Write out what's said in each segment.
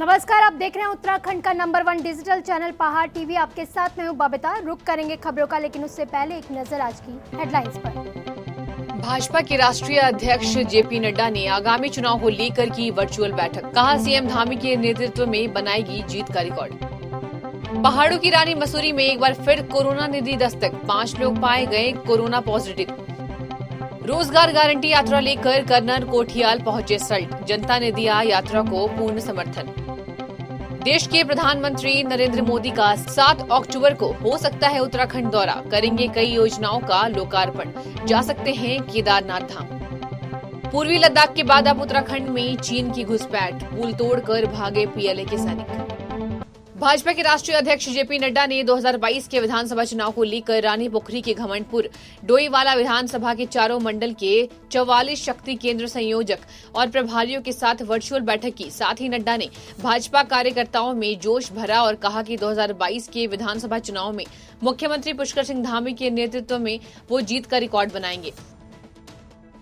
नमस्कार, आप देख रहे हैं उत्तराखंड का नंबर 1 डिजिटल चैनल पहाड़ टीवी। आपके साथ मैं हूं बबीता। रुक करेंगे खबरों का, लेकिन उससे पहले एक नजर आज की हेडलाइंस पर। भाजपा के राष्ट्रीय अध्यक्ष जेपी नड्डा ने आगामी चुनाव को लेकर की वर्चुअल बैठक। कहा, सीएम धामी के नेतृत्व में बनाएगी जीत का रिकॉर्ड। पहाड़ों की रानी मसूरी में एक बार फिर कोरोना ने दी दस्तक। 5 लोग पाए गए कोरोना पॉजिटिव। रोजगार गारंटी यात्रा लेकर कर्नल कोठियाल पहुंचे सल्ट। जनता ने दिया यात्रा को पूर्ण समर्थन। देश के प्रधानमंत्री नरेंद्र मोदी का 7 अक्टूबर को हो सकता है उत्तराखंड दौरा। करेंगे कई योजनाओं का लोकार्पण। जा सकते हैं केदारनाथ धाम। पूर्वी लद्दाख के बाद अब उत्तराखंड में चीन की घुसपैठ। पुल तोड़कर भागे पीएलए के सैनिक। भाजपा के राष्ट्रीय अध्यक्ष जेपी नड्डा ने 2022 के विधानसभा चुनाव को लेकर रानी पोखरी के घमंडपुर डोईवाला विधानसभा के चारों मंडल के 44 शक्ति केंद्र संयोजक और प्रभारियों के साथ वर्चुअल बैठक की। साथ ही नड्डा ने भाजपा कार्यकर्ताओं में जोश भरा और कहा कि 2022 के विधानसभा चुनाव में मुख्यमंत्री पुष्कर सिंह धामी के नेतृत्व में वो जीत का रिकॉर्ड बनाएंगे।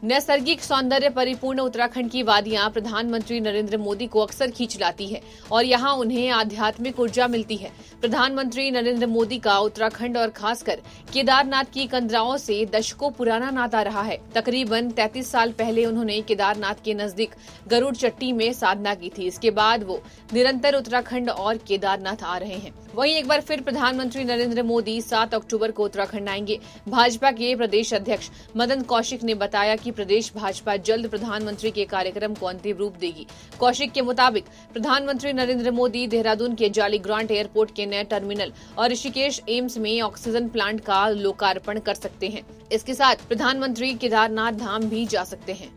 नैसर्गिक सौंदर्य परिपूर्ण उत्तराखंड की वादियां प्रधानमंत्री नरेंद्र मोदी को अक्सर खींच लाती है और यहां उन्हें आध्यात्मिक ऊर्जा मिलती है। प्रधानमंत्री नरेंद्र मोदी का उत्तराखंड और खासकर केदारनाथ की कंदराओं से दशकों पुराना नाता रहा है। तकरीबन 33 साल पहले उन्होंने केदारनाथ के नजदीक गरुड़ चट्टी में साधना की थी। इसके बाद वो निरंतर उत्तराखंड और केदारनाथ आ रहे हैं। वहीं एक बार फिर प्रधानमंत्री नरेंद्र मोदी 7 अक्टूबर को उत्तराखंड आएंगे। भाजपा के प्रदेश अध्यक्ष मदन कौशिक ने बताया कि प्रदेश भाजपा जल्द प्रधानमंत्री के कार्यक्रम को अंतिम रूप देगी। कौशिक के मुताबिक प्रधानमंत्री नरेंद्र मोदी देहरादून के जाली ग्रांट एयरपोर्ट के नए टर्मिनल और ऋषिकेश एम्स में ऑक्सीजन प्लांट का लोकार्पण कर सकते हैं। इसके साथ प्रधानमंत्री केदारनाथ धाम भी जा सकते हैं।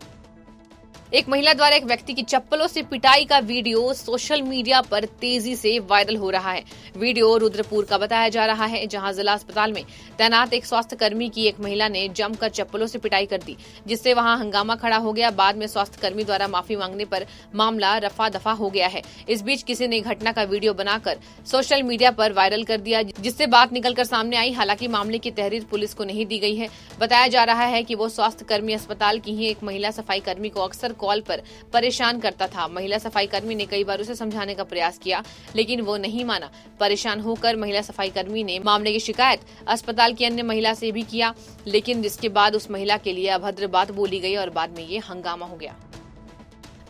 एक महिला द्वारा एक व्यक्ति की चप्पलों से पिटाई का वीडियो सोशल मीडिया पर तेजी से वायरल हो रहा है। वीडियो रुद्रपुर का बताया जा रहा है, जहां जिला अस्पताल में तैनात एक स्वास्थ्य कर्मी की एक महिला ने जमकर चप्पलों से पिटाई कर दी, जिससे वहां हंगामा खड़ा हो गया। बाद में स्वास्थ्य कर्मी द्वारा माफी मांगने पर मामला रफा दफा हो गया है। इस बीच किसी ने घटना का वीडियो बनाकर सोशल मीडिया पर वायरल कर दिया, जिससे बात निकलकर सामने आई। हालांकि मामले की तहरीर पुलिस को नहीं दी गई है। बताया जा रहा है कि वो स्वास्थ्य कर्मी अस्पताल की ही एक महिला सफाई कर्मी को अक्सर कॉल पर परेशान करता था। महिला सफाई कर्मी ने कई बार उसे समझाने का प्रयास किया, लेकिन वो नहीं माना। परेशान होकर महिला सफाई कर्मी ने मामले की शिकायत अस्पताल की अन्य महिला से भी किया, लेकिन जिसके बाद उस महिला के लिए अभद्र बात बोली गई और बाद में ये हंगामा हो गया।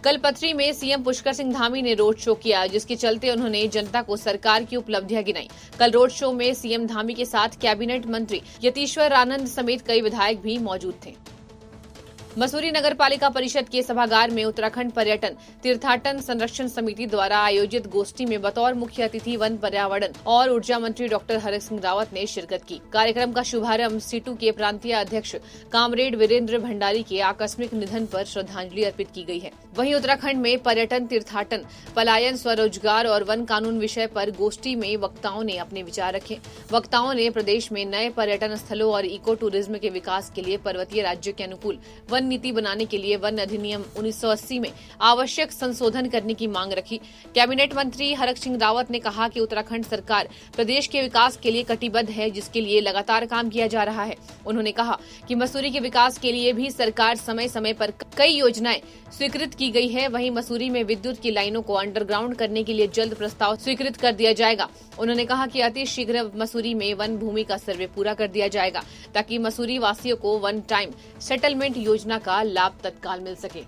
कल पथरी में सीएम पुष्कर सिंह धामी ने रोड शो किया, जिसके चलते उन्होंने जनता को सरकार की उपलब्धियां गिनाई। कल रोड शो में सीएम धामी के साथ कैबिनेट मंत्री यतीश्वर आनंद समेत कई विधायक भी मौजूद थे। मसूरी नगर पालिका परिषद के सभागार में उत्तराखंड पर्यटन तीर्थाटन संरक्षण समिति द्वारा आयोजित गोष्ठी में बतौर मुख्य अतिथि वन पर्यावरण और ऊर्जा मंत्री डॉक्टर हरक सिंह रावत ने शिरकत की। कार्यक्रम का शुभारंभ सीटू के प्रांतीय अध्यक्ष कामरेड वीरेंद्र भंडारी के आकस्मिक निधन पर श्रद्धांजलि अर्पित की गई है। वहीं उत्तराखंड में पर्यटन तीर्थाटन पलायन स्वरोजगार और वन कानून विषय पर गोष्ठी में वक्ताओं ने अपने विचार रखे। वक्ताओं ने प्रदेश में नए पर्यटन स्थलों और इको टूरिज्म के विकास के लिए पर्वतीय राज्यों के अनुकूल वन नीति बनाने के लिए वन अधिनियम 1980 में आवश्यक संशोधन करने की मांग रखी। कैबिनेट मंत्री हरक सिंह रावत ने कहा कि उत्तराखंड सरकार प्रदेश के विकास के लिए कटिबद्ध है, जिसके लिए लगातार काम किया जा रहा है। उन्होंने कहा कि मसूरी के विकास के लिए भी सरकार समय समय पर कई योजनाएं स्वीकृत की गई है। वहीं मसूरी में विद्युत की लाइनों को अंडरग्राउंड करने के लिए जल्द प्रस्ताव स्वीकृत कर दिया जाएगा। उन्होंने कहा कि अति शीघ्र मसूरी में वन भूमि का सर्वे पूरा कर दिया जाएगा, ताकि मसूरी वासियों को वन टाइम सेटलमेंट योजना का लाभ तत्काल मिल सके।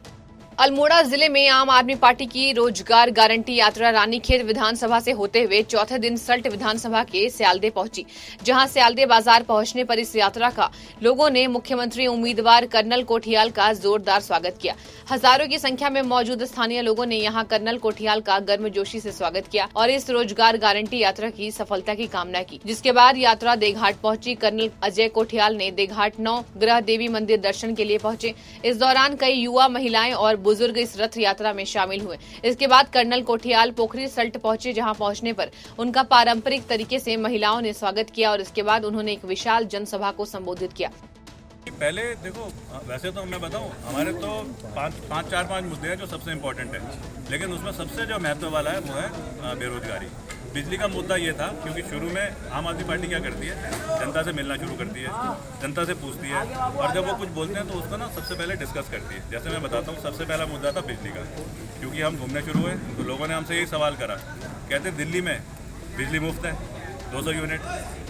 अल्मोड़ा जिले में आम आदमी पार्टी की रोजगार गारंटी यात्रा रानीखेत विधानसभा से होते हुए चौथे दिन सल्ट विधानसभा के स्यालदे पहुंची, जहां स्यालदे बाजार पहुंचने पर इस यात्रा का लोगों ने मुख्यमंत्री उम्मीदवार कर्नल कोठियाल का जोरदार स्वागत किया। हजारों की संख्या में मौजूद स्थानीय लोगों ने यहां कर्नल कोठियाल का गर्मजोशी से स्वागत किया और इस रोजगार गारंटी यात्रा की सफलता की कामना की। जिसके बाद यात्रा देघाट पहुंची। कर्नल अजय कोठियाल ने देघाट 9 ग्रह देवी मंदिर दर्शन के लिए पहुंचे। इस दौरान कई युवा, महिलाएं और बुजुर्ग इस रथ यात्रा में शामिल हुए। इसके बाद कर्नल कोठियाल पोखरी सल्ट पहुंचे, जहां पहुंचने पर उनका पारंपरिक तरीके से महिलाओं ने स्वागत किया और इसके बाद उन्होंने एक विशाल जनसभा को संबोधित किया। पहले देखो, वैसे तो मैं बताऊं, हमारे तो 4-5 मुद्दे हैं जो सबसे इम्पोर्टेंट है, लेकिन उसमें सबसे जो महत्व वाला है वो है बेरोजगारी। बिजली का मुद्दा ये था क्योंकि शुरू में आम आदमी पार्टी क्या करती है, जनता से मिलना शुरू करती है, जनता से पूछती है, और जब वो कुछ बोलते हैं तो उसको ना सबसे पहले डिस्कस करती है। जैसे मैं बताता हूँ, सबसे पहला मुद्दा था बिजली का, क्योंकि हम घूमने शुरू हुए तो लोगों ने हमसे यही सवाल करा, कहते दिल्ली में बिजली मुफ्त है 200 यूनिट,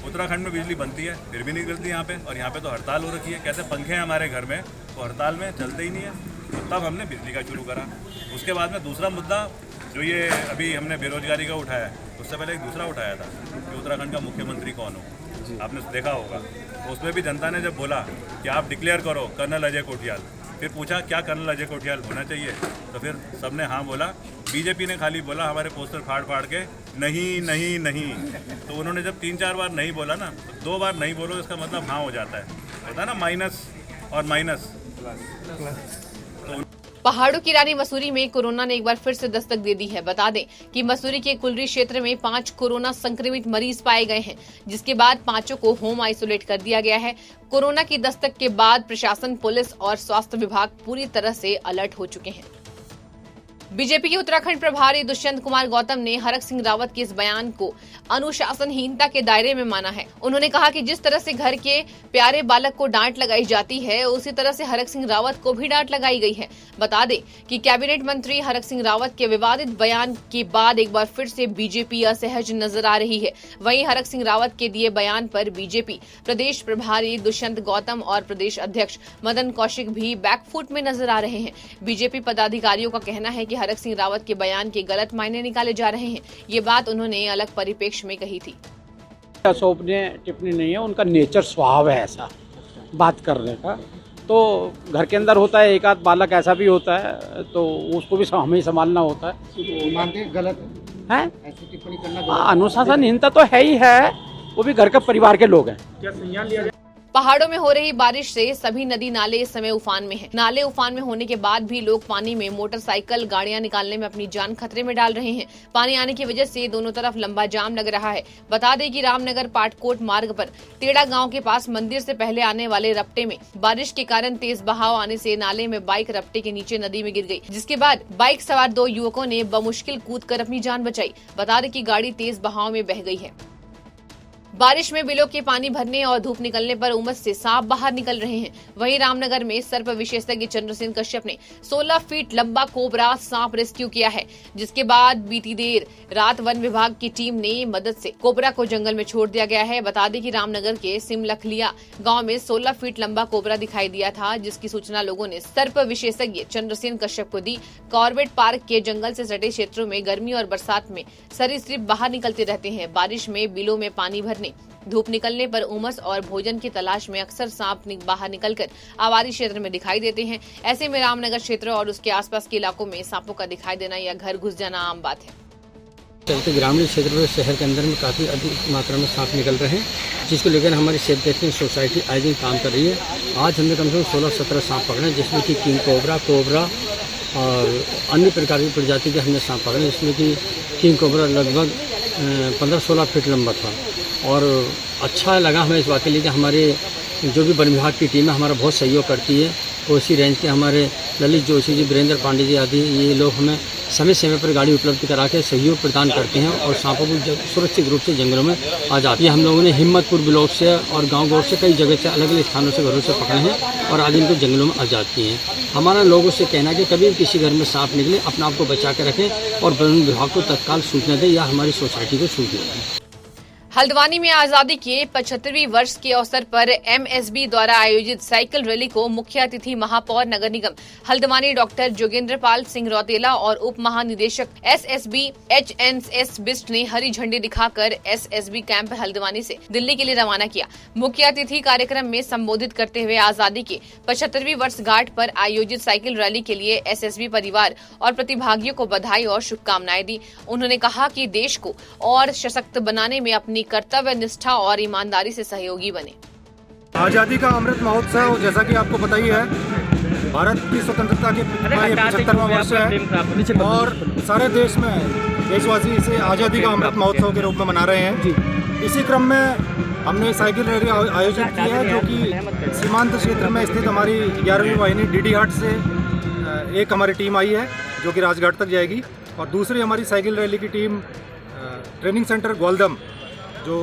उत्तराखंड में बिजली बनती है फिर भी नहीं चलती यहाँ पे, और यहाँ पे तो हड़ताल हो रखी है, कहते पंखे हैं हमारे घर में तो हड़ताल में चलते ही नहीं है। तो तब हमने बिजली का शुरू करा। उसके बाद में दूसरा मुद्दा जो ये अभी हमने बेरोजगारी का उठाया, उससे पहले एक दूसरा उठाया था कि उत्तराखंड का मुख्यमंत्री कौन हो, आपने देखा होगा। तो उसमें भी जनता ने जब बोला कि आप डिक्लेयर करो कर्नल अजय कोठियाल, फिर पूछा क्या कर्नल अजय कोठियाल होना चाहिए, तो फिर सबने हाँ बोला। बीजेपी ने खाली बोला हमारे पोस्टर फाड़ फाड़ के नहीं नहीं नहीं। तो उन्होंने जब 3-4 बार नहीं बोला ना, तो 2 बार नहीं बोलो इसका मतलब हाँ हो जाता है ना, माइनस और माइनस। पहाड़ों की रानी मसूरी में कोरोना ने एक बार फिर से दस्तक दे दी है। बता दें कि मसूरी के कुलरी क्षेत्र में 5 कोरोना संक्रमित मरीज पाए गए हैं, जिसके बाद 5 को होम आइसोलेट कर दिया गया है। कोरोना की दस्तक के बाद प्रशासन, पुलिस और स्वास्थ्य विभाग पूरी तरह से अलर्ट हो चुके हैं। बीजेपी के उत्तराखंड प्रभारी दुष्यंत कुमार गौतम ने हरक सिंह रावत के इस बयान को अनुशासनहीनता के दायरे में माना है। उन्होंने कहा कि जिस तरह से घर के प्यारे बालक को डांट लगाई जाती है, उसी तरह से हरक सिंह रावत को भी डांट लगाई गई है। बता दें कि कैबिनेट मंत्री हरक सिंह रावत के विवादित बयान के बाद एक बार फिर से बीजेपी असहज नजर आ रही है। वहीं हरक सिंह रावत के दिए बयान पर बीजेपी प्रदेश प्रभारी दुष्यंत गौतम और प्रदेश अध्यक्ष मदन कौशिक भी बैकफुट में नजर आ रहे हैं। बीजेपी पदाधिकारियों का कहना है कि हरक सिंह रावत के बयान के गलत मायने निकाले जा रहे हैं। ये बात उन्होंने अलग परिप्रेक्ष्य में कही थी। सौंपने टिप्पणी नहीं है, उनका नेचर स्वभाव है ऐसा बात करने का। तो घर के अंदर होता है, एक आध बालक ऐसा भी होता है, तो उसको भी हमें संभालना होता है। मानते हैं गलत है ऐसी टिप्पणी करना अनुशासनहीनता तो है ही है, वो भी घर के परिवार के लोग हैं। क्या संज्ञान लिया जाए? पहाड़ों में हो रही बारिश से सभी नदी नाले इस समय उफान में हैं। नाले उफान में होने के बाद भी लोग पानी में मोटरसाइकिल, गाड़ियां निकालने में अपनी जान खतरे में डाल रहे हैं। पानी आने की वजह से दोनों तरफ लंबा जाम लग रहा है। बता दें कि रामनगर पाटकोट मार्ग पर तेड़ा गांव के पास मंदिर से पहले आने वाले रपटे में बारिश के कारण तेज बहाव आने से नाले में बाइक रपटे के नीचे नदी में गिर गई, जिसके बाद बाइक सवार 2 युवकों ने बमुश्किल कूदकर अपनी जान बचाई। बता दें कि गाड़ी तेज बहाव में बह गई है। बारिश में बिलों के पानी भरने और धूप निकलने पर उमस से सांप बाहर निकल रहे हैं। वहीं रामनगर में सर्प विशेषज्ञ चंद्रसेन कश्यप ने 16 फीट लंबा कोबरा सांप रेस्क्यू किया है, जिसके बाद बीती देर रात वन विभाग की टीम ने मदद से कोबरा को जंगल में छोड़ दिया गया है। बता दें कि रामनगर के सिमलखलिया गांव में 16 फीट लंबा कोबरा दिखाई दिया था, जिसकी सूचना लोगों ने सर्प विशेषज्ञ चंद्रसेन कश्यप को दी। कॉर्बेट पार्क के जंगल से सटे क्षेत्रों में गर्मी और बरसात में सरीसृप बाहर निकलते रहते हैं। बारिश में बिलों में पानी भरने, धूप निकलने पर उमस और भोजन की तलाश में अक्सर सांप बाहर निकलकर आबादी क्षेत्र में दिखाई देते हैं। ऐसे में रामनगर क्षेत्र और उसके आसपास के इलाकों में सांपों का दिखाई देना या घर घुस जाना आम बात है। चलते ग्रामीण क्षेत्र में, शहर के अंदर में काफ़ी अधिक मात्रा में सांप निकल रहे हैं, जिसको लेकर हमारी सेफ टेस्टिंग सोसाइटी आए दिन काम कर रही है। आज हमने कम से कम 16-17 सांप पकड़े, जिसमें कि किंग कोबरा और अन्य प्रकार की प्रजाति के हमने सांप पकड़े, जिसमें कि किंग कोबरा लगभग 15-16 फीट लंबा था। और अच्छा लगा हमें इस बात के लिए कि हमारे जो भी वन विभाग की टीम है हमारा बहुत सहयोग करती है। कोसी रेंज के हमारे ललित जोशी जी, वीरेंद्र पांडे जी आदि, ये लोग हमें समय समय पर गाड़ी उपलब्ध करा के सहयोग प्रदान करते हैं और सांपों को सुरक्षित रूप से जंगलों में आ जाते हैं। हम लोगों ने हिम्मतपुर ब्लॉक से और गाँव से कई जगह से अलग अलग स्थानों से घरों से पकड़े हैं और आज इनको जंगलों में आ जाती हैं। हमारा लोगों से कहना है कि कभी भी किसी घर में सांप निकले अपने आप को बचा के रखें और वन विभाग को तत्काल सूचना दें या हमारी सोसाइटी को सूचना दें। हल्द्वानी में आजादी के 75वीं वर्ष के अवसर पर एमएसबी द्वारा आयोजित साइकिल रैली को मुख्य अतिथि महापौर नगर निगम हल्द्वानी डॉक्टर जोगेंद्र पाल सिंह रौतेला और उप महानिदेशक एसएसबी एचएनएस बिस्ट ने हरी झंडी दिखाकर एसएसबी कैंप हल्द्वानी से दिल्ली के लिए रवाना किया। मुख्य अतिथि कार्यक्रम में संबोधित करते हुए आजादी के 75वीं वर्षगांठ पर आयोजित साइकिल रैली के लिए एसएसबी परिवार और प्रतिभागियों को बधाई और शुभकामनाएं दी। उन्होंने कहा कि देश को और सशक्त बनाने में अपनी कर्तव्य निष्ठा और ईमानदारी से सहयोगी बने। आज़ादी का अमृत महोत्सव, जैसा कि आपको पता ही है, भारत की स्वतंत्रता के 75वां वर्ष है और सारे देश में देशवासी इसे आज़ादी का अमृत महोत्सव के रूप में मना रहे हैं। इसी क्रम में हमने साइकिल रैली आयोजित की है, जो कि सीमांत क्षेत्र में स्थित हमारी 11वीं वाहिनी डीडी हाट से एक हमारी टीम आई है जो कि राजघाट तक जाएगी और दूसरी हमारी साइकिल रैली की टीम ट्रेनिंग सेंटर ग्वालदम जो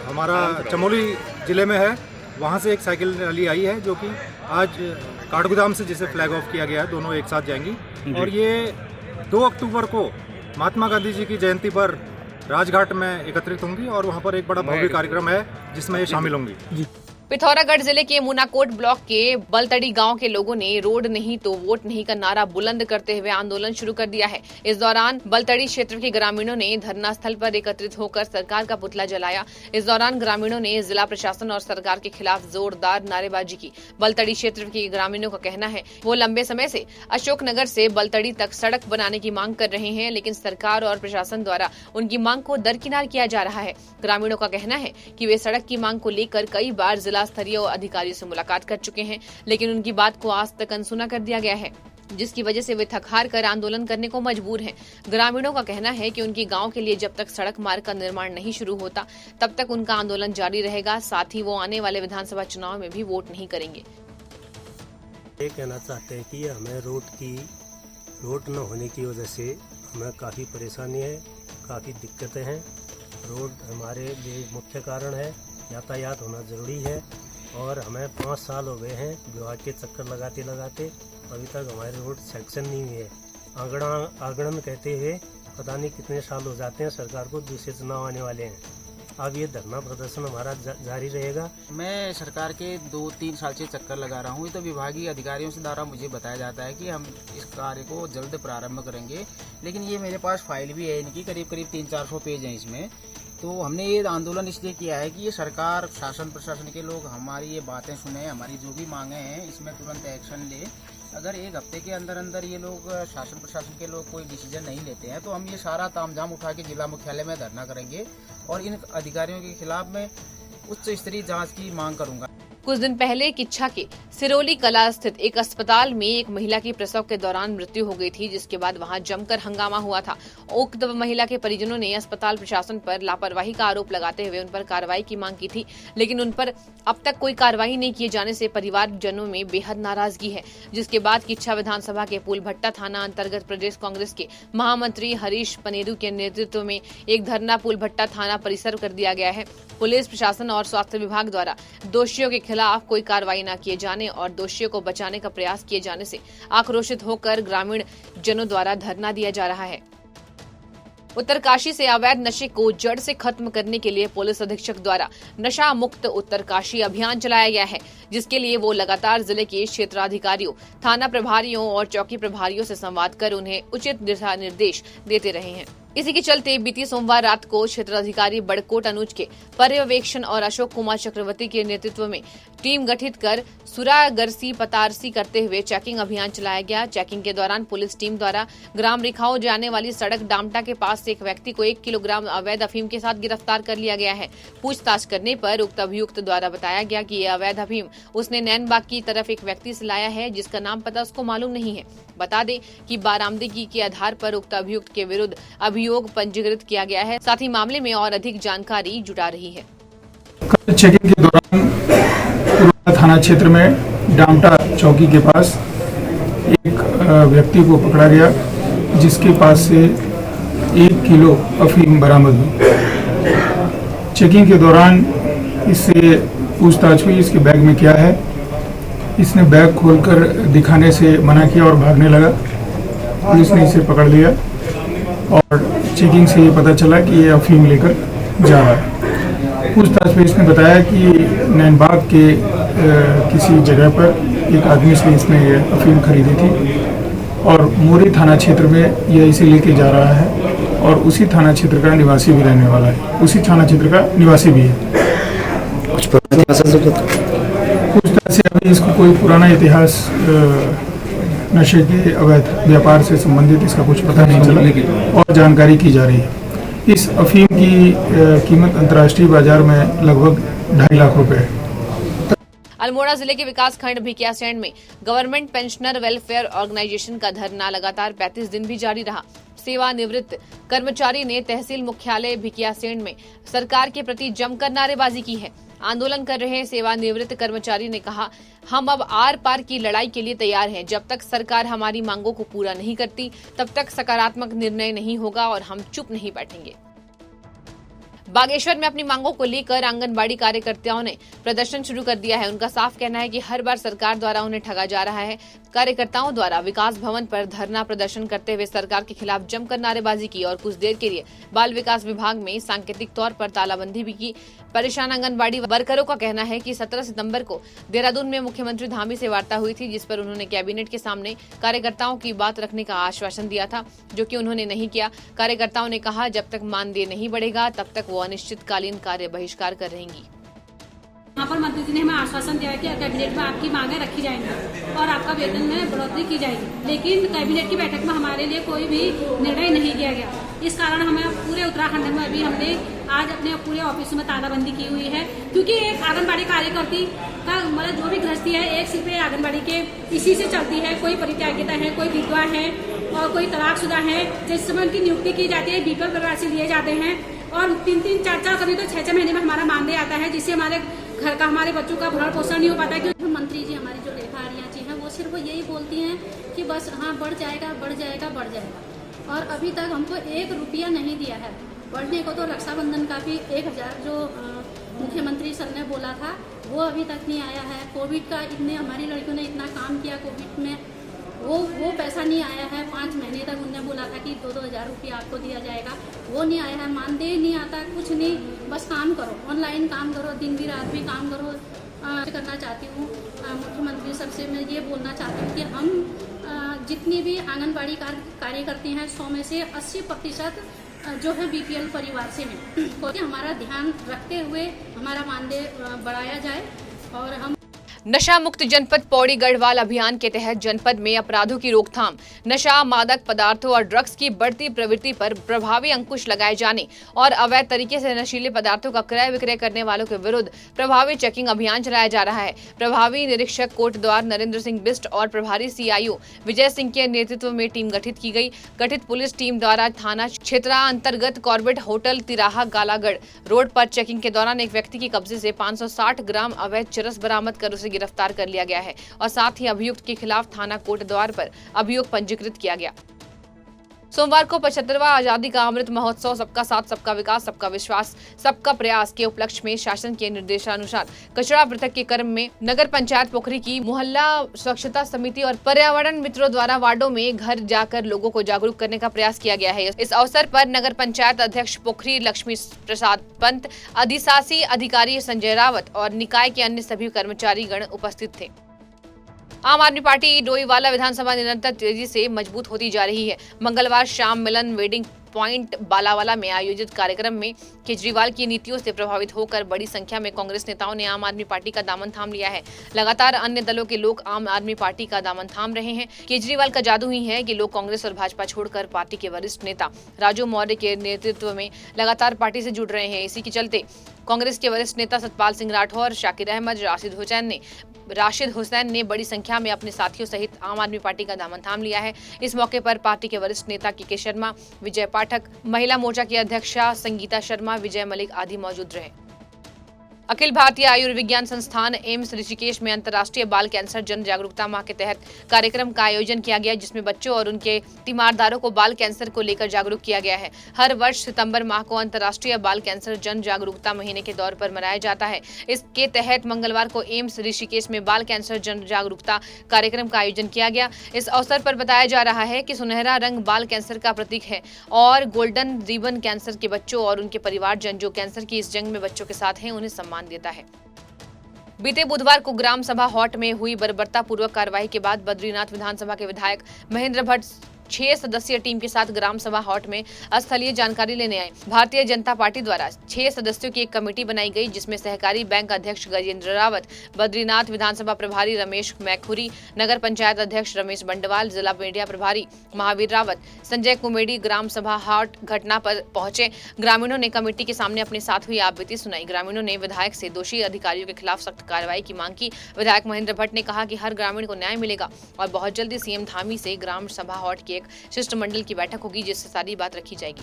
हमारा चमोली ज़िले में है, वहाँ से एक साइकिल रैली आई है जो कि आज काठगोदाम से जिसे फ्लैग ऑफ किया गया है, दोनों एक साथ जाएंगी। और ये 2 अक्टूबर को महात्मा गांधी जी की जयंती पर राजघाट में एकत्रित होंगी और वहाँ पर एक बड़ा भव्य कार्यक्रम है जिसमें ये शामिल होंगी। पिथौरागढ़ जिले के मुनाकोट ब्लॉक के बलतड़ी गांव के लोगों ने रोड नहीं तो वोट नहीं का नारा बुलंद करते हुए आंदोलन शुरू कर दिया है। इस दौरान बलतड़ी क्षेत्र के ग्रामीणों ने धरना स्थल पर एकत्रित होकर सरकार का पुतला जलाया। इस दौरान ग्रामीणों ने जिला प्रशासन और सरकार के खिलाफ जोरदार नारेबाजी की। बलतड़ी क्षेत्र के ग्रामीणों का कहना है वो लंबे समय से अशोकनगर से बलतड़ी तक सड़क बनाने की मांग कर रहे हैं, लेकिन सरकार और प्रशासन द्वारा उनकी मांग को दरकिनार किया जा रहा है। ग्रामीणों का कहना है कि वे सड़क की मांग को लेकर कई बार जिला स्तरीय अधिकारियों से मुलाकात कर चुके हैं, लेकिन उनकी बात को आज तक अनसुना कर दिया गया है, जिसकी वजह से वे थक हार कर आंदोलन करने को मजबूर हैं। ग्रामीणों का कहना है कि उनके गांव के लिए जब तक सड़क मार्ग का निर्माण नहीं शुरू होता तब तक उनका आंदोलन जारी रहेगा। साथ ही वो आने वाले विधानसभा चुनाव में भी वोट नहीं करेंगे। ये कहना चाहते हैं कि हमें रोड न होने की वजह से हमें काफ़ी परेशानी है, काफ़ी दिक्कतें हैं। रोड हमारे लिए मुख्य कारण है, यातायात होना ज़रूरी है। और हमें 5 साल हो गए हैं विभाग के चक्कर लगाते लगाते, अभी तक हमारे रोड सेक्शन नहीं हुए। आंगड़न कहते हुए पता नहीं कितने साल हो जाते हैं, सरकार को दूसरे चुनाव आने वाले हैं। अब ये धरना प्रदर्शन हमारा जारी रहेगा। मैं सरकार के 2-3 साल से चक्कर लगा रहा हूँ। ये तो विभागीय अधिकारियों से द्वारा मुझे बताया जाता है कि हम इस कार्य को जल्द प्रारंभ करेंगे, लेकिन ये मेरे पास फाइल भी है इनकी, करीब 300-400 पेज हैं इसमें। तो हमने ये आंदोलन इसलिए किया है कि ये सरकार, शासन प्रशासन के लोग हमारी ये बातें सुने, हमारी जो भी मांगे हैं इसमें तुरंत एक्शन ले। अगर 1 हफ्ते के अंदर अंदर ये लोग, शासन प्रशासन के लोग, कोई डिसीजन नहीं लेते हैं तो हम ये सारा तामझाम उठा के जिला मुख्यालय में धरना करेंगे और इन अधिकारियों के खिलाफ मैं उच्च स्तरीय जांच की मांग करूंगा। कुछ दिन पहले किच्छा के सिरोली कला स्थित एक अस्पताल में एक महिला की प्रसव के दौरान मृत्यु हो गई थी, जिसके बाद वहां जमकर हंगामा हुआ था। उक्त महिला के परिजनों ने अस्पताल प्रशासन पर लापरवाही का आरोप लगाते हुए उन पर कार्रवाई की मांग की थी, लेकिन उन पर अब तक कोई कार्रवाई नहीं किए जाने से परिवारजनों में बेहद नाराजगी है। जिसके बाद किच्छा विधानसभा के पुलभट्टा थाना अंतर्गत प्रदेश कांग्रेस के महामंत्री हरीश पनेरू के नेतृत्व में एक धरना पुलभट्टा थाना परिसर कर दिया गया है। पुलिस प्रशासन और स्वास्थ्य विभाग द्वारा दोषियों के खिलाफ कोई कार्रवाई न किए जाने और दोषियों को बचाने का प्रयास किए जाने से आक्रोशित होकर ग्रामीण जनों द्वारा धरना दिया जा रहा है। उत्तरकाशी से अवैध नशे को जड़ से खत्म करने के लिए पुलिस अधीक्षक द्वारा नशा मुक्त उत्तरकाशी अभियान चलाया गया है, जिसके लिए वो लगातार जिले के क्षेत्राधिकारियों, थाना प्रभारियों और चौकी प्रभारियों से संवाद कर उन्हें उचित दिशा निर्देश देते रहे हैं। इसी के चलते बीती सोमवार रात को क्षेत्राधिकारी बड़कोट अनुज के पर्यवेक्षण और अशोक कुमार चक्रवर्ती के नेतृत्व में टीम गठित कर सुरागरसी पतारसी करते हुए चेकिंग अभियान चलाया गया। चेकिंग के दौरान पुलिस टीम द्वारा ग्राम रिखाओं जाने वाली सड़क डामटा के पास से एक व्यक्ति को 1 किलोग्राम अवैध अफीम के साथ गिरफ्तार कर लिया गया है। पूछताछ करने पर उक्त अभियुक्त द्वारा बताया गया कि यह अवैध अफीम उसने नैनबाग की तरफ एक व्यक्ति से लाया है, जिसका नाम पता उसको मालूम नहीं है। बता दें कि बारामदगी के आधार पर उक्त अभियुक्त के विरुद्ध अभियोग पंजीकृत किया गया है। साथ ही मामले में और अधिक जानकारी जुटा रही है। चेकिंग के दौरान थाना क्षेत्र में डामटा चौकी के पास एक व्यक्ति को पकड़ा गया, जिसके पास से 1 किलो अफीम बरामद हुई। चेकिंग के दौरान इससे पूछताछ हुई, इसके बैग में क्या है। इसने बैग खोलकर दिखाने से मना किया और भागने लगा। पुलिस ने इसे पकड़ लिया और चेकिंग से ये पता चला कि ये अफीम लेकर जा रहा है। पूछताछ में इसने बताया कि नैनबाग के किसी जगह पर एक आदमी से इसने ये अफीम खरीदी थी और मोरी थाना क्षेत्र में यह इसे लेके जा रहा है और उसी थाना क्षेत्र का निवासी भी रहने वाला है, उसी थाना क्षेत्र का निवासी भी है। पूछताछ से अभी इसको कोई पुराना इतिहास नशे के अवैध व्यापार से संबंधित इसका कुछ पता नहीं चला और जानकारी की जा रही है। इस अफीम की कीमत अंतर्राष्ट्रीय बाजार में लगभग 2.5 लाख रुपए है। अल्मोड़ा जिले के विकास खंड भिकियासैंण में गवर्नमेंट पेंशनर वेलफेयर ऑर्गेनाइजेशन का धरना लगातार 35 दिन भी जारी रहा। सेवानिवृत्त कर्मचारी ने तहसील मुख्यालय भिकियासैंण में सरकार के प्रति जमकर नारेबाजी की है। आंदोलन कर रहे सेवानिवृत्त कर्मचारी ने कहा, हम अब आर पार की लड़ाई के लिए तैयार हैं। जब तक सरकार हमारी मांगों को पूरा नहीं करती तब तक सकारात्मक निर्णय नहीं होगा और हम चुप नहीं बैठेंगे। बागेश्वर में अपनी मांगों को लेकर आंगनबाड़ी कार्यकर्ताओं ने प्रदर्शन शुरू कर दिया है। उनका साफ कहना है कि हर बार सरकार द्वारा उन्हें ठगा जा रहा है। कार्यकर्ताओं द्वारा विकास भवन पर धरना प्रदर्शन करते हुए सरकार के खिलाफ जमकर नारेबाजी की और कुछ देर के लिए बाल विकास विभाग में सांकेतिक तौर पर तालाबंदी भी की। परेशान आंगनबाड़ी वर्करों का कहना है कि 17 सितंबर को देहरादून में मुख्यमंत्री धामी से वार्ता हुई थी, जिस पर उन्होंने कैबिनेट के सामने कार्यकर्ताओं की बात रखने का आश्वासन दिया था, जो कि उन्होंने नहीं किया। कार्यकर्ताओं ने कहा, जब तक मानदेय नहीं बढ़ेगा तब तक वो अनिश्चितकालीन कार्य बहिष्कार कर रहेंगी। यहाँ पर मंत्री जी ने हमें आश्वासन दिया है कि कैबिनेट में आपकी मांगे रखी जाएंगी और आपका वेतन में बढ़ोतरी की जाएगी, लेकिन कैबिनेट की बैठक में हमारे लिए कोई भी निर्णय नहीं किया गया। इस कारण हमें पूरे उत्तराखंड में अभी हमने आज अपने पूरे ऑफिस में तालाबंदी की हुई है, क्योंकि एक आंगनबाड़ी कार्यकर्ती का मतलब जो भी गृहस्थी है एक सिर्फ आंगनबाड़ी के इसी से चलती है। कोई परित्यागिता है, कोई विधवा है और कोई तलाकशुदा है। जिस समय उनकी नियुक्ति की जाती है बीपीएल परिवार से लिए जाते हैं और 3-3, 4-4 कभी तो 6-6 महीने में हमारा मानदेय आता है, जिससे हमारे घर का, हमारे बच्चों का भरण पोषण नहीं हो पाता है। क्योंकि मंत्री जी हमारी जो रेखा आर्या जी हैं वो सिर्फ यही बोलती हैं कि बस हाँ बढ़ जाएगा बढ़ जाएगा बढ़ जाएगा, और अभी तक हमको 1 रुपया नहीं दिया है। बढ़ने को तो रक्षाबंधन का भी 1000 जो मुख्यमंत्री सर ने बोला था वो अभी तक नहीं आया है। कोविड का इतने हमारी लड़कियों ने इतना काम किया कोविड में, वो पैसा नहीं आया है। 5 महीने तक उन्होंने बोला था कि 2-2 हज़ार रुपया आपको दिया जाएगा, वो नहीं आया है। मानदेय नहीं आता, कुछ नहीं, बस काम करो, ऑनलाइन काम करो, दिन भी रात भी काम करो। करना चाहती हूँ मुख्यमंत्री सर से मैं ये बोलना चाहती हूँ कि हम जितनी भी आंगनबाड़ी कार्यकर्ती हैं 100 में से 80% जो है बीपीएल परिवार से हैं। तो हमारा ध्यान रखते हुए हमारा मानदेय बढ़ाया जाए और हम नशा मुक्त जनपद पौड़ी गढ़वाल अभियान के तहत जनपद में अपराधों की रोकथाम, नशा, मादक पदार्थों और ड्रग्स की बढ़ती प्रवृत्ति पर प्रभावी अंकुश लगाए जाने और अवैध तरीके से नशीले पदार्थों का क्रय विक्रय करने वालों के विरुद्ध प्रभावी चेकिंग अभियान चलाया जा रहा है। प्रभावी निरीक्षक कोटद्वार नरेंद्र सिंह बिस्ट और प्रभारी CIO विजय सिंह के नेतृत्व में टीम गठित की गई। गठित पुलिस टीम द्वारा थाना क्षेत्रांतर्गत कॉर्बेट होटल तिराहा गालागढ़ रोड पर चेकिंग के दौरान एक व्यक्ति की कब्जे से 560 ग्राम अवैध चरस बरामद कर उसे गिरफ्तार कर लिया गया है और साथ ही अभियुक्त के खिलाफ थाना कोटद्वार पर अभियोग पंजीकृत किया गया। सोमवार को 75वां आजादी का अमृत महोत्सव सबका साथ सबका विकास सबका विश्वास सबका प्रयास के उपलक्ष्य में शासन के निर्देशानुसार कचरा पृथक के क्रम में नगर पंचायत पोखरी की मोहल्ला स्वच्छता समिति और पर्यावरण मित्रों द्वारा वार्डों में घर जाकर लोगों को जागरूक करने का प्रयास किया गया है। इस अवसर पर नगर पंचायत अध्यक्ष पोखरी लक्ष्मी प्रसाद पंत, अधिशासी अधिकारी संजय रावत और निकाय के अन्य सभी कर्मचारी गण उपस्थित थे। आम आदमी पार्टी डोईवाला विधानसभा निरंतर तेजी से मजबूत होती जा रही है। मंगलवार शाम मिलन वेडिंग पॉइंट बालावाला में आयोजित कार्यक्रम में केजरीवाल की नीतियों से प्रभावित होकर बड़ी संख्या में कांग्रेस नेताओं ने आम आदमी पार्टी का दामन थाम लिया है। लगातार अन्य दलों के लोग आम आदमी पार्टी का दामन थाम रहे हैं। केजरीवाल का जादू ही है कि लोग कांग्रेस और भाजपा छोड़कर पार्टी के वरिष्ठ नेता राजू मौर्य के नेतृत्व में लगातार पार्टी से जुड़ रहे हैं। इसी के चलते कांग्रेस के वरिष्ठ नेता सतपाल सिंह राठौर, शाकिर अहमद, राशिद हुसैन ने बड़ी संख्या में अपने साथियों सहित आम आदमी पार्टी का दामन थाम लिया है। इस मौके पर पार्टी के वरिष्ठ नेता के शर्मा, विजय पाठक, महिला मोर्चा की अध्यक्षा संगीता शर्मा, विजय मलिक आदि मौजूद रहे। अखिल भारतीय आयुर्विज्ञान संस्थान एम्स ऋषिकेश में अंतर्राष्ट्रीय बाल कैंसर जन जागरूकता माह के तहत कार्यक्रम का आयोजन किया गया, जिसमें बच्चों और उनके तीमारदारों को बाल कैंसर को लेकर जागरूक किया गया है। हर वर्ष सितंबर माह को अंतर्राष्ट्रीय बाल कैंसर जन जागरूकता महीने के तौर पर मनाया जाता है। इसके तहत मंगलवार को एम्स ऋषिकेश में बाल कैंसर जन जागरूकता कार्यक्रम का आयोजन किया गया। इस अवसर पर बताया जा रहा है कि सुनहरा रंग बाल कैंसर का प्रतीक है और गोल्डन रिबन कैंसर के बच्चों और उनके परिवारजन जो कैंसर की इस जंग में बच्चों के साथ हैं उन्हें सम्मान देता है। बीते बुधवार को ग्राम सभा हॉट में हुई बर्बरतापूर्वक कार्रवाई के बाद बद्रीनाथ विधानसभा के विधायक महेंद्र भट्ट 6 सदस्यीय टीम के साथ ग्राम सभा हॉट में स्थलीय जानकारी लेने आए। भारतीय जनता पार्टी द्वारा 6 सदस्यों की एक कमेटी बनाई गई, जिसमें सहकारी बैंक अध्यक्ष गजेंद्र रावत, बद्रीनाथ विधानसभा प्रभारी रमेश मैखुरी, नगर पंचायत अध्यक्ष रमेश बंडवाल, जिला मीडिया प्रभारी महावीर रावत, संजय कुमेडी ग्राम सभा हॉट घटना पर पहुंचे। ग्रामीणों ने कमेटी के सामने अपने साथ हुई आपबीती सुनाई। ग्रामीणों ने विधायक से दोषी अधिकारियों के खिलाफ सख्त कार्रवाई की मांग की। विधायक महेंद्र भट्ट ने कहा कि हर ग्रामीण को न्याय मिलेगा और बहुत जल्दी सीएम धामी से ग्राम सभा हॉट की शिष्टमंडल की बैठक होगी, जिससे सारी बात रखी जाएगी।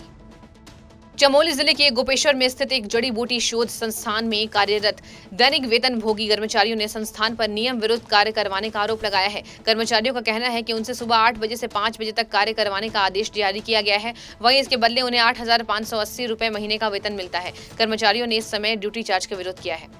चमोली जिले के गोपेश्वर में स्थित एक जड़ी बूटी शोध संस्थान में कार्यरत दैनिक वेतन भोगी कर्मचारियों ने संस्थान पर नियम विरुद्ध कार्य करवाने का आरोप लगाया है। कर्मचारियों का कहना है कि उनसे सुबह 8 बजे से 5 बजे तक कार्य करवाने का आदेश जारी किया गया है। वहीं इसके बदले उन्हें 8,580 रुपए महीने का वेतन मिलता है। कर्मचारियों ने इस समय ड्यूटी चार्ज का विरोध किया है।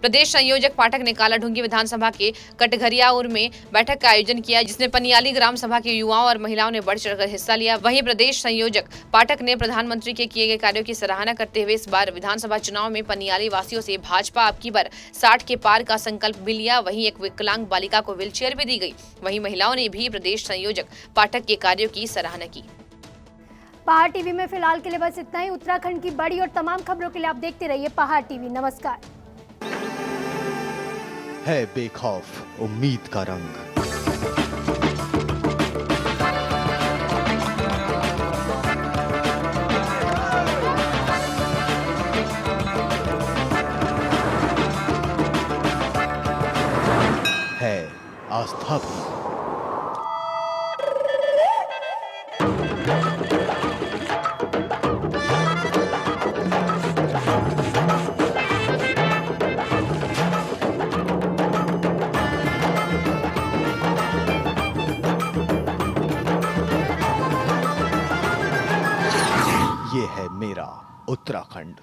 प्रदेश संयोजक पाठक ने कालाढूंगी विधानसभा के कटघरियाउर में बैठक का आयोजन किया, जिसमें पनियाली ग्राम सभा के युवाओं और महिलाओं ने बढ़ चढ़कर हिस्सा लिया। वहीं प्रदेश संयोजक पाठक ने प्रधानमंत्री के किए गए कार्यों की सराहना करते हुए इस बार विधानसभा चुनाव में पनियाली वासियों से भाजपा अब की बार 60 के पार का संकल्प भी लिया। वहीं एक विकलांग बालिका को व्हीलचेयर भी दी गई। वहीं महिलाओं ने भी प्रदेश संयोजक पाठक के कार्यों की सराहना की। पहाड़ टीवी में फिलहाल के लिए बस इतना ही। उत्तराखंड की बड़ी और तमाम खबरों के लिए आप देखते रहिए पहाड़ टीवी। नमस्कार। है बेखौफ उम्मीद का रंग। है आस्था भी। ये है मेरा उत्तराखंड।